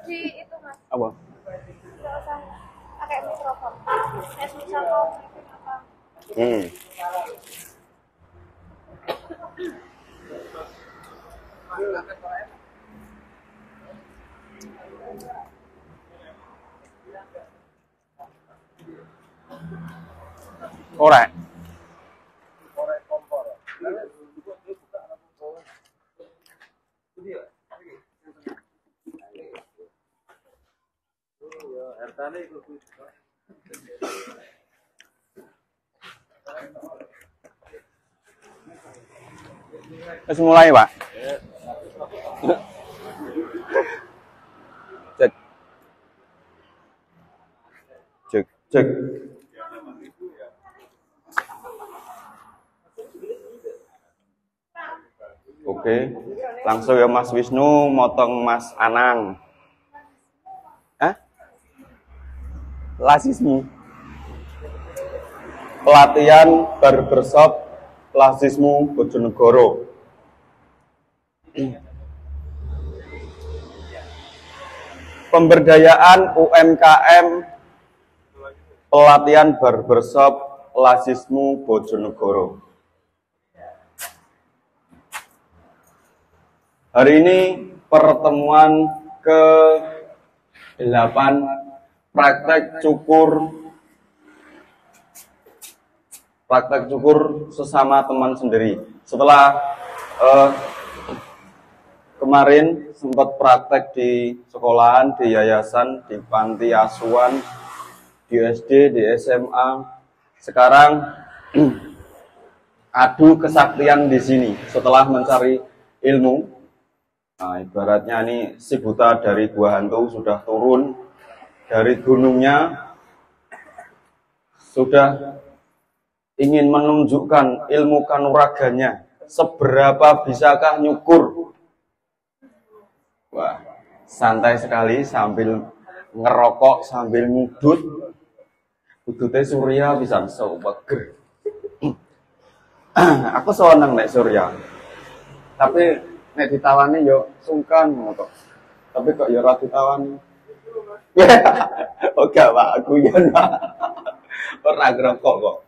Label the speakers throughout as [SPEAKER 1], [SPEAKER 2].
[SPEAKER 1] Di itu mas.
[SPEAKER 2] Apa?
[SPEAKER 1] Nggak usah pakai mikrofon. Kayak misal mau ngikutin apa.
[SPEAKER 2] Korek. Wis mulai, Pak. Cek. Cek, cek. Oke, langsung ya Mas Wisnu motong Mas Anang. Hah? Lasismu. Pelatihan barbershop Lasismu Bojonegoro. Pemberdayaan UMKM pelatihan barbershop Lasismu Bojonegoro. Hari ini pertemuan ke-8 praktek cukur sesama teman sendiri. Setelah kemarin sempat praktek di sekolahan, di yayasan, di panti asuhan, di SD, di SMA. Sekarang adu kesaktian di sini setelah mencari ilmu. Nah, ibaratnya ini si buta dari gua hantu sudah turun dari gunungnya, sudah ingin menunjukkan ilmu kanuraganya, seberapa bisakah nyukur. Wah, santai sekali sambil ngerokok, sambil ngudut. Udutnya Surya bisa seweger. Aku seneng nek Surya. Tapi nek ditawani yo sungkan kok. Tapi kok yo ora ditawani. Oke, Pak, aku ya. Ora ngerokok kok.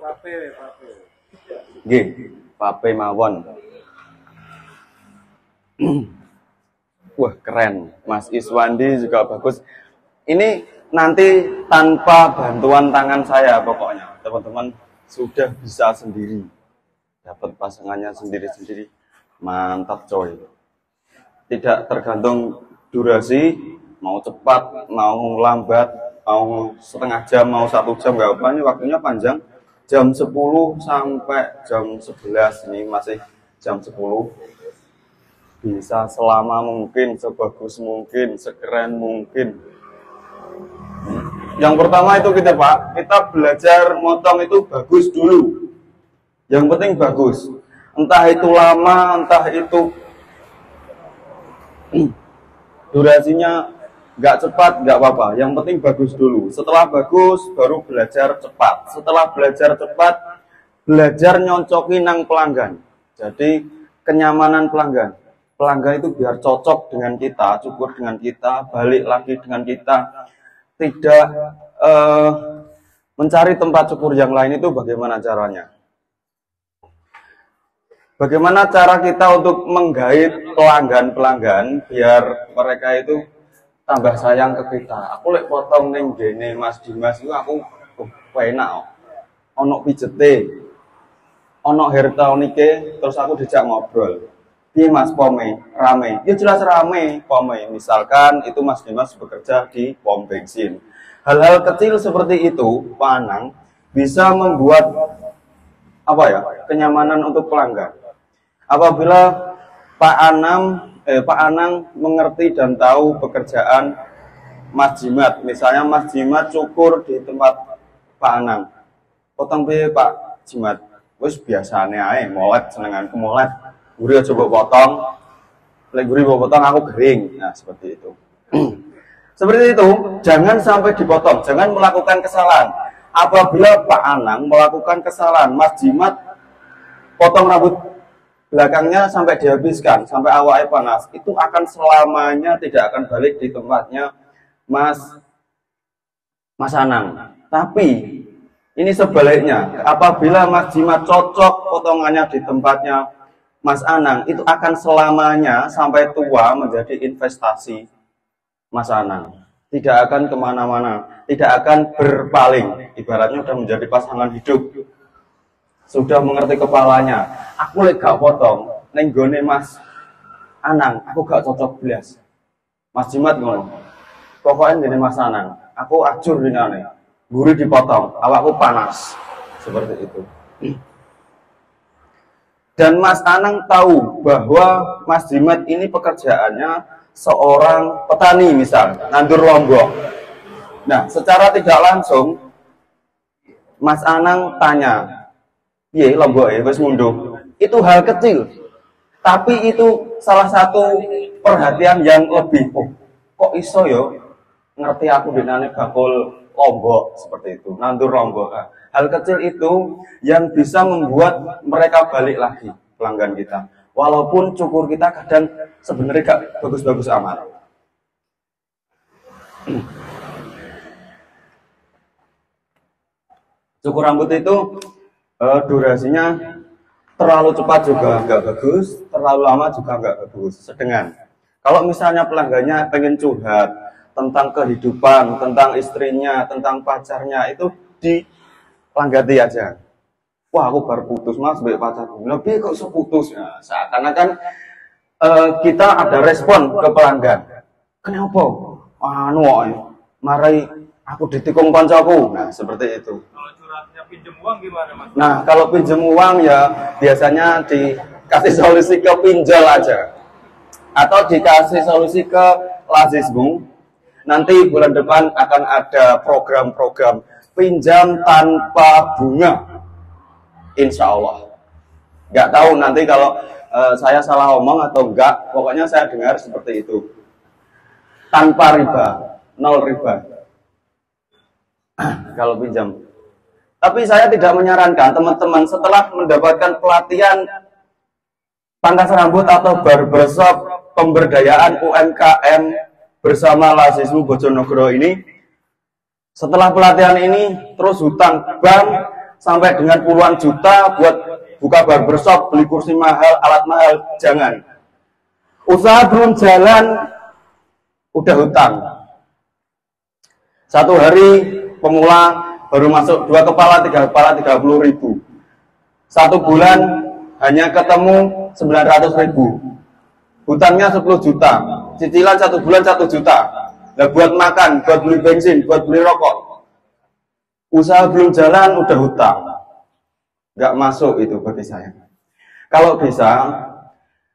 [SPEAKER 2] Pape. Nggih, pape mawon. Wah, keren. Mas Iswandi juga bagus. Ini nanti tanpa bantuan tangan saya pokoknya. Teman-teman sudah bisa sendiri. Dapat pasangannya sendiri-sendiri. Mantap coy. Tidak tergantung durasi, mau cepat, mau lambat, mau setengah jam, mau 1 jam, nggak apa, ini waktunya panjang. Jam 10 sampai jam 11, ini masih jam 10. Bisa selama mungkin, sebagus mungkin, sekeren mungkin. Yang pertama itu kita belajar motong itu bagus dulu. Yang penting bagus, entah itu lama, entah itu durasinya nggak cepat, nggak apa-apa. Yang penting bagus dulu. Setelah bagus, baru belajar cepat. Setelah belajar cepat, belajar nyocokin nang pelanggan. Jadi kenyamanan pelanggan. Pelanggan itu biar cocok dengan kita, cukur dengan kita, balik lagi dengan kita. Tidak mencari tempat cukur yang lain itu bagaimana caranya? Bagaimana cara kita untuk menggait pelanggan-pelanggan biar mereka itu tambah sayang ke kita. Aku lek potong ning gene Mas Dimas itu aku enak. Ono pijete, ono hair tonike, terus aku dijak ngobrol. Piye Mas pome rame? Ya jelas rame pome. Misalkan itu Mas Dimas bekerja di pom bensin. Hal-hal kecil seperti itu, Pak Anang, bisa membuat apa ya, kenyamanan untuk pelanggan. Apabila Pak Anang mengerti dan tahu pekerjaan Mas Jimat, misalnya Mas Jimat cukur di tempat Pak Anang, potong piye Pak Jimat, wis biasane ae molet senenganku molet, guri aja mbok potong, lek guri mbok potong aku kering. Nah seperti itu. Seperti itu, jangan sampai dipotong, jangan melakukan kesalahan. Apabila Pak Anang melakukan kesalahan, Mas Jimat potong rambut belakangnya sampai dihabiskan, sampai awalnya panas, itu akan selamanya tidak akan balik di tempatnya Mas Anang. Tapi ini sebaliknya, apabila Mas Jimat cocok potongannya di tempatnya Mas Anang, itu akan selamanya sampai tua menjadi investasi Mas Anang. Tidak akan kemana-mana, tidak akan berpaling. Ibaratnya sudah menjadi pasangan hidup, sudah mengerti kepalanya. Aku lek gak potong, neng gone Mas Anang, aku gak cocok belas. Mas Jimat ngono. Pokoknya gini Mas Anang, aku acur dinane. Guru dipotong, awakku panas. Seperti itu. Dan Mas Anang tahu bahwa Mas Jimat ini pekerjaannya seorang petani misal, nandur lombok. Nah, secara tidak langsung Mas Anang tanya, "Piye lombok wis munduh?" Itu hal kecil. Tapi itu salah satu perhatian yang lebih, oh, kok iso yo ngerti aku dinane bakul lombok seperti itu, nandur lombok. Nah, hal kecil itu yang bisa membuat mereka balik lagi pelanggan kita. Walaupun cukur kita kadang sebenarnya gak bagus-bagus amat. Cukur rambut itu durasinya terlalu cepat juga nggak bagus, terlalu lama juga nggak bagus, sedengan. Kalau misalnya pelanggannya pengen curhat tentang kehidupan, tentang istrinya, tentang pacarnya, itu dilanggati aja. Wah, aku baru putus Mas, baik pacarku. Lebih kok seputus. Nah, seakan-akan kita ada respon ke pelanggan. Kenapa? Anu, marai aku ditikung koncoku. Nah, seperti itu.
[SPEAKER 3] Kalau curhatnya pinjem uang gimana Mas?
[SPEAKER 2] Nah, kalau pinjem uang ya biasanya dikasih solusi ke pinjol aja. Atau dikasih solusi ke lazismu. Nanti bulan depan akan ada program-program pinjam tanpa bunga. Insya Allah. Nggak tahu nanti kalau saya salah omong atau enggak, pokoknya saya dengar seperti itu. Tanpa riba, 0 riba. Kalau pinjam. Tapi saya tidak menyarankan teman-teman setelah mendapatkan pelatihan pangkas rambut atau barbershop pemberdayaan UMKM bersama Lazismu Bojonegoro ini, setelah pelatihan ini terus hutang bank sampai dengan puluhan juta buat buka barbershop, beli kursi mahal, alat mahal, jangan. Usaha belum jalan, udah hutang. Satu hari pemula baru masuk 2 kepala, 3 kepala, 30.000. 1 bulan hanya ketemu 900.000. Hutangnya 10 juta. Cicilan 1 bulan 1 juta. Nah, buat makan, buat beli bensin, buat beli rokok. Usaha belum jalan, udah hutang. Nggak masuk itu bagi saya. Kalau bisa,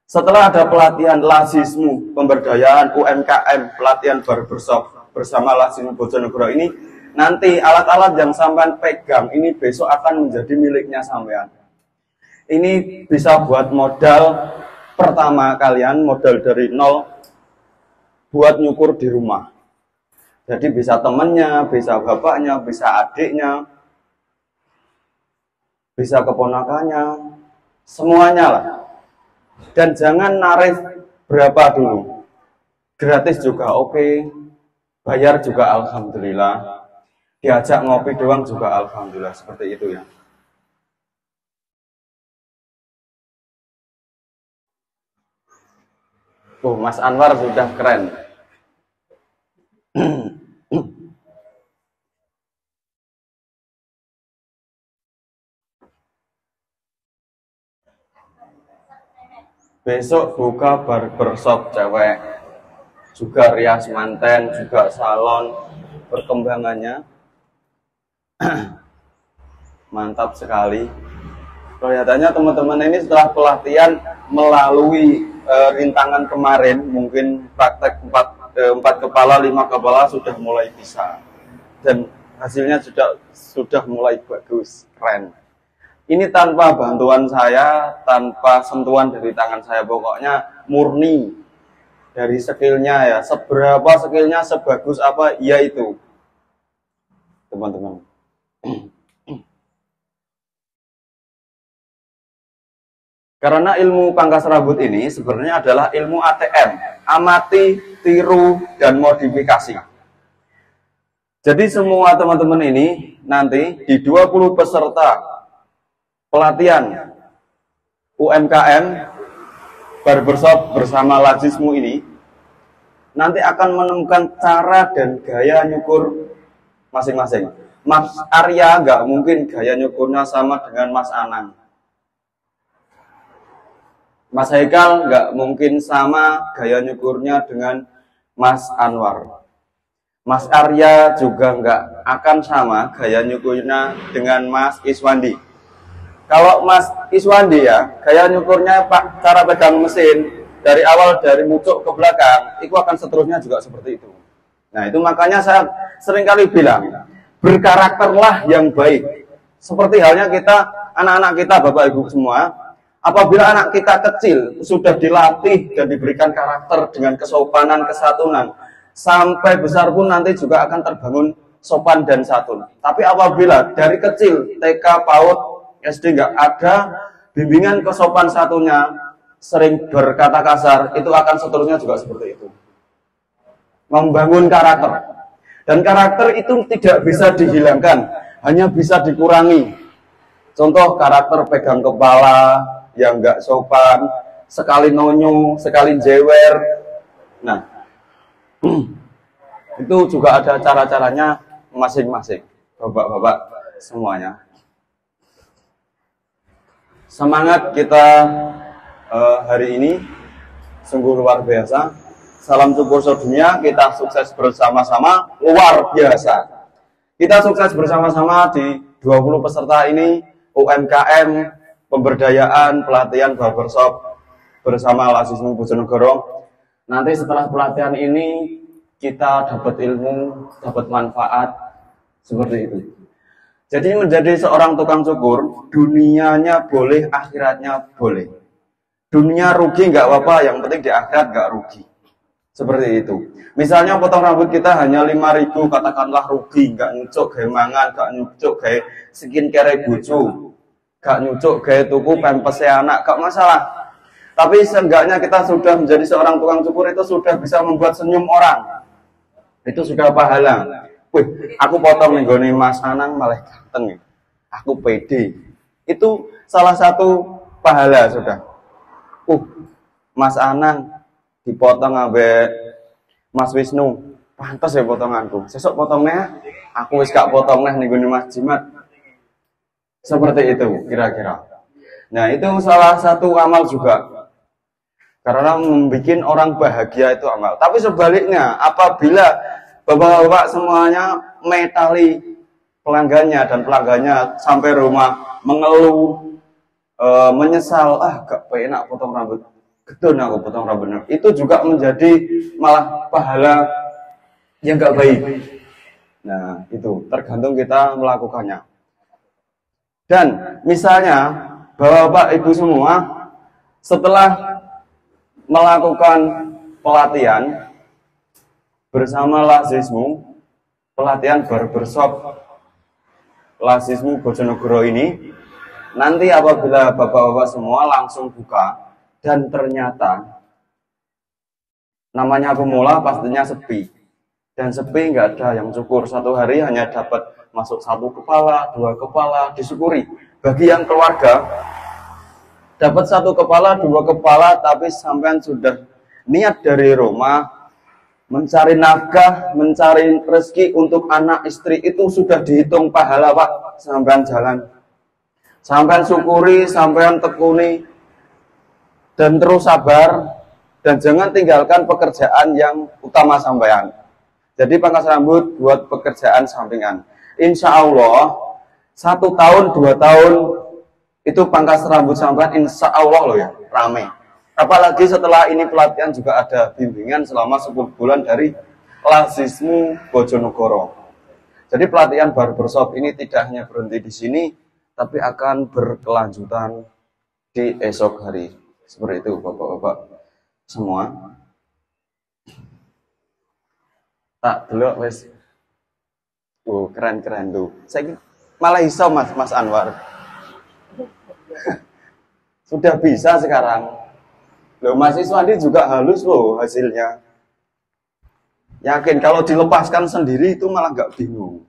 [SPEAKER 2] setelah ada pelatihan Lazismu pemberdayaan UMKM, pelatihan barbershop bersama Lazismu Bojonegoro ini, nanti alat-alat yang sampean pegang ini besok akan menjadi miliknya sampean. Ini bisa buat modal pertama kalian, modal dari nol, buat nyukur di rumah. Jadi bisa temennya, bisa bapaknya, bisa adiknya, bisa keponakannya, semuanya lah. Dan jangan narik berapa dulu. Gratis juga oke, bayar juga alhamdulillah, diajak ngopi doang juga alhamdulillah, seperti itu ya. Mas Anwar sudah keren. Besok buka barbershop cewek, juga rias manten, juga salon. Perkembangannya Mantap sekali. Kelihatannya teman-teman ini setelah pelatihan melalui rintangan kemarin, mungkin praktek 4 kepala, 5 kepala sudah mulai bisa. Dan hasilnya sudah mulai bagus, keren. Ini tanpa bantuan saya, tanpa sentuhan dari tangan saya, pokoknya murni dari skillnya ya. Seberapa skillnya, sebagus apa, ya itu teman-teman. Karena ilmu pangkas rambut ini sebenarnya adalah ilmu ATM, amati, tiru, dan modifikasi. Jadi semua teman-teman ini nanti di 20 peserta pelatihan UMKM barbershop bersama Lazismu ini nanti akan menemukan cara dan gaya nyukur masing-masing. Mas Arya nggak mungkin gaya nyukurnya sama dengan Mas Anang. Mas Haikal nggak mungkin sama gaya nyukurnya dengan Mas Anwar. Mas Arya juga nggak akan sama gaya nyukurnya dengan Mas Iswandi. Kalau Mas Iswandi ya, gaya nyukurnya Pak, cara pegang mesin dari awal dari mucuk ke belakang, itu akan seterusnya juga seperti itu. Nah itu makanya saya seringkali bilang, berkarakterlah yang baik. Seperti halnya kita, anak-anak kita, Bapak Ibu semua, apabila anak kita kecil sudah dilatih dan diberikan karakter dengan kesopanan, kesatunan, sampai besar pun nanti juga akan terbangun sopan dan santun. Tapi apabila dari kecil, TK, PAUD, SD nggak ada bimbingan kesopan santunnya, sering berkata kasar, itu akan seterusnya juga seperti itu. Membangun karakter. Dan karakter itu tidak bisa dihilangkan, hanya bisa dikurangi. Contoh karakter pegang kepala, yang nggak sopan, sekali nonyo, sekali jewer. Nah, itu juga ada cara-caranya masing-masing, bapak-bapak semuanya. Semangat kita hari ini sungguh luar biasa. Salam syukur sedunia, kita sukses bersama-sama, luar biasa. Kita sukses bersama-sama di 20 peserta ini, UMKM, pemberdayaan, pelatihan barbershop bersama Lazismu Bojonegoro. Nanti setelah pelatihan ini kita dapat ilmu, dapat manfaat seperti itu. Jadi menjadi seorang tukang cukur, dunianya boleh, akhiratnya boleh. Dunia rugi nggak apa-apa, yang penting di akhirat nggak rugi. Seperti itu. Misalnya potong rambut kita hanya 5.000, katakanlah rugi, nggak nyucuk gawe mangan, nggak nyucuk gawe skincare bojo, gak nyucuk gaya tuku pempes anak, gak masalah. Tapi seenggaknya kita sudah menjadi seorang tukang cukur, itu sudah bisa membuat senyum orang. Itu sudah pahala. Wih, aku potong nih gone Mas Anang malah ganteng. Aku pede. Itu salah satu pahala sudah. Mas Anang dipotong ambek Mas Wisnu. Pantes ya potonganku. Sesuk potongnya aku wis gak potong nih gone Mas Jimat. Seperti itu kira-kira. Nah itu salah satu amal juga. Karena membuat orang bahagia itu amal. Tapi sebaliknya, apabila bapak-bapak semuanya metali pelanggannya dan pelanggannya sampai rumah mengeluh, menyesal, gak enak potong rambut, gedon aku potong rambutnya, itu juga menjadi malah pahala yang gak baik. Nah itu tergantung kita melakukannya. Dan misalnya bapak ibu semua setelah melakukan pelatihan bersama Lazismu, pelatihan barbershop Lazismu Bojonegoro ini, nanti apabila bapak-bapak semua langsung buka dan ternyata namanya pemula pastinya sepi, dan sepi nggak ada yang cukur, satu hari hanya dapat masuk 1 kepala, 2 kepala, disyukuri. Bagi yang keluarga dapat 1 kepala, 2 kepala, tapi sampean sudah niat dari rumah mencari nafkah, mencari rezeki untuk anak istri, itu sudah dihitung pahala Pak. Sampean jalan, sampean syukuri, sampean tekuni, dan terus sabar, dan jangan tinggalkan pekerjaan yang utama sampean. Jadi pangkas rambut buat pekerjaan sampingan. Insya Allah 1 tahun, 2 tahun, itu pangkas rambut sampean insya Allah loh ya, rame. Apalagi setelah ini pelatihan juga ada bimbingan selama 10 bulan dari Lazismu Bojonegoro. Jadi pelatihan barbershop ini tidak hanya berhenti di sini, tapi akan berkelanjutan di esok hari. Seperti itu bapak-bapak semua. Tak delok wes. Keren-keren tuh. Saya malah iso Mas Anwar. Sudah bisa sekarang. Loh, Mas Iswandi juga halus loh hasilnya. Yakin kalau dilepaskan sendiri itu malah nggak bingung.